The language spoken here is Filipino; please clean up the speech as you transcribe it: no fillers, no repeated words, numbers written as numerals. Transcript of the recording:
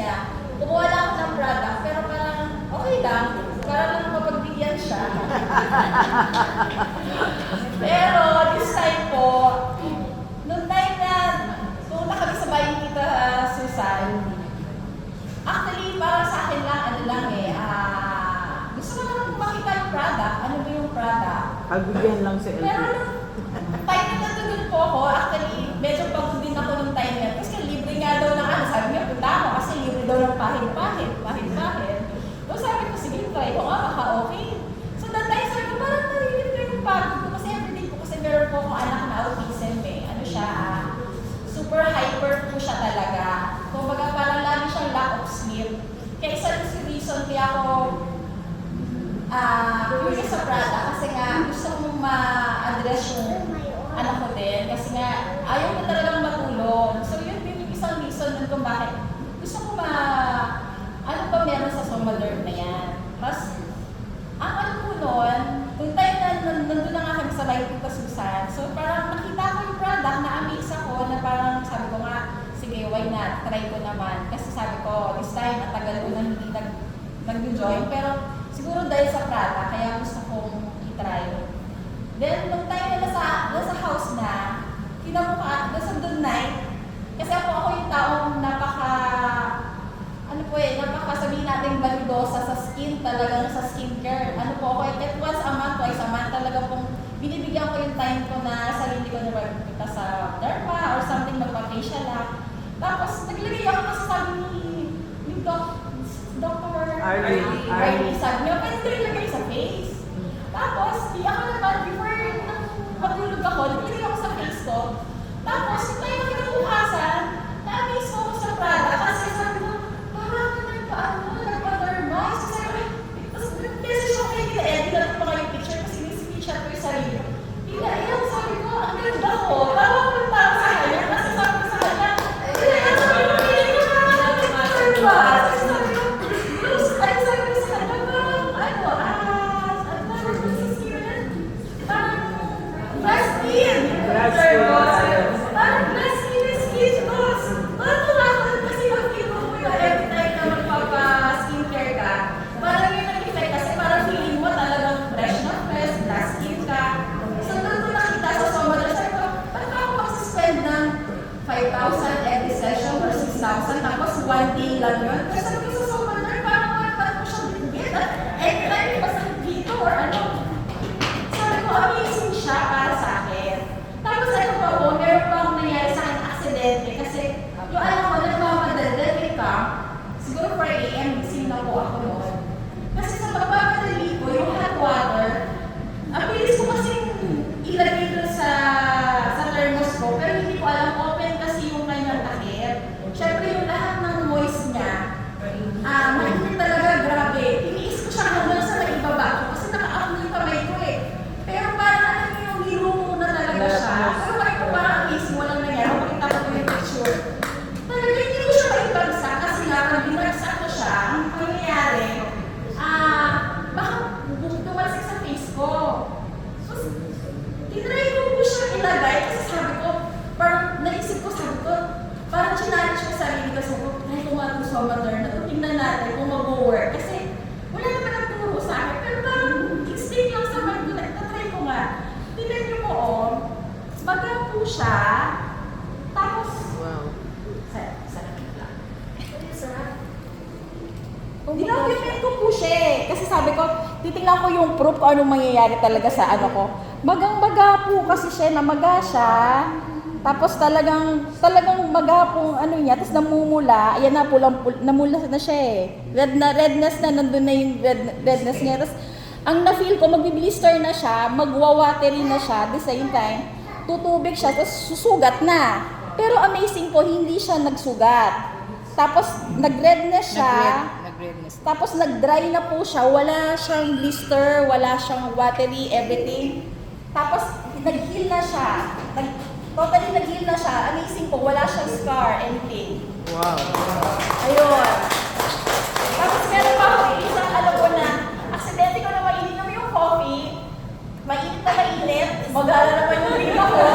niya. Kumuha lang ako ng product, pero parang okay lang. Para lang mapagbigyan siya. Pero this time po, nung time na pumunta kami sa bahay ni Tita Susan, actually, parang sa akin lang, ano lang gusto ko lang makita yung product. Ano ba yung product? Pagbigyan lang sa Pero nung time na nandun po ako, actually, medyo pagod din ako nung time na. Kasi libre nga daw ng sabi niya, punta ako kasi libre daw ng pahit-pahit. So sabi ko, sige, try ko nga, baka okay. So that time, sabi ko, parang narinig ko yung pagod ko kasi everyday ko kasi meron po akong anak na autism Ano siya, super hyper po siya talaga. Kumbaga parang lagi siyang lack of sleep. Kaya isa rin si reason kaya ako curious sa product kasi nga gusto kong ma-address yung anak ko din kasi nga ayaw ko talagang matulog. So yun din yung isang reason nun kung bakit gusto ko ano pa meron sa Somalderm na yan. Mas ang ano po nun, kung tayo nandun na nga kami sa bahay Tita Susan, so parang nakita ko yung product, na-amaze ako na parang sabi ko nga, sige, why not? Try ko naman. Kasi sabi ko, this time, natagal ko na hindi nag-join. Pero siguro dahil sa product, kaya gusto kong i-try. Then, nung time na nasa house na, kinabuka, nasa doon night, kasi ako yung taong sabihin natin balidosa sa skin, talagang sa skincare. Ano po ako, at once a month, twice a month, talaga pong binibigyan ko yung time ko na sarili ko na magpunta sa derma or something, magpa-facial lang. Tapos, naglagay ako kasi sabi ni Dr. Arlie, sabi niya, pwede rin lagay sa face. Tapos, di ako naman, before matulog ako, naglagay ako sa face ko. Tapos, tayo nakikabukasan, na-amaze ko sa product kasi sabi ko, parang nagpa-derma. Tapos, nag-message ako kay Tita Eddie, natin pa kayo picture kasi ni-screenshot ko yung sarili. Tita Eddie, sabi ko, ang ganda ko. Parang punta ako sa kanya. Kasi sabi ko sa kanya, sabi ko, hindi ko na nagpa-derma. Kasi sabi ko, sabi ko sa kanya, parang glass skin. Parang glass skin yung skin ko. Natuwa ko kasi mag-feel mo yung every time na magpapa-skincare ka. Parang yung nag-effect kasi parang feeling mo talagang fresh na fresh, glass skin ka. So doon ko nakita sa Somalderm, sabi ko, bakit ako mag-spend ng 5,000 every session or 6,000 tapos 1 day lang yun? Kasi sabi ko sa Somalderm, parang parang ko siyang bitbit at every time pasang dito or ano. Sabi ko, amazing siya para sa akin. Tapos ito po, meron pa akong nangyari sa akin aksidente kasi yung alam ko, nagmamadali ka, siguro 4 AM, gising na po ako noon. Kasi sa pagpapadali ko, yung hot water, ang bilis ko kasing ilagay doon sa thermos ko, pero hindi ko alam, open kasi yung kanyang takip. Siyempre yung lahat ng moist niya, mainit talaga, grabe. Tiniis ko siya hanggang sa may ibaba ko kasi naka-up yung kamay ko eh. Pero parang alam niyo yung hero na talaga siya. Pero bakit ko parang amazing, walang nangyari. Makita ko yung picture. Talaga hindi ko siya maibagsak kasi nga pag binagsak ko siya, ang pangyayari, baka tumalsik sa face ko. So, tinry ko po siya ilagay kasi sabi ko, parang naisip ko, sabi ko, parang challenge ko sarili ko, sabi ko, try ko nga itong Somalderm na ito, tingnan natin kung mag-work. Kasi wala naman ang turo sa akin, pero parang explain lang sa mind ko, na-try ko nga. Tingnan niyo po, magang po siya, tapos, Wow. sarap lang. Dinocument ko po siya eh. Kasi sabi ko, titingnan ko yung proof kung anong mangyayari talaga sa ano ko. Magang-maga po kasi siya, namaga siya. Tapos talagang maga pong ano niya, tapos namumula. Ayan na, namula na siya eh. Redness na, nandun na yung redness niya. Tapos ang na-feel ko, mag-blister na siya, magwa-watery na siya, at the same time, tutubig siya, tapos susugat na. Pero amazing po, hindi siya nagsugat. Tapos nag-redness siya. Tapos nag-dry na po siya, wala siyang blister, wala siyang watery, everything. Tapos nag-heal na siya. Totally nag-heal na siya. Amazing po, wala siyang scar, anything. Wow. Ayun. Tapos meron pa ako isang alam ko na, aksidente ko na mainit naman yung coffee. Mainit na mainit. Mag-ala naman yung rin ako.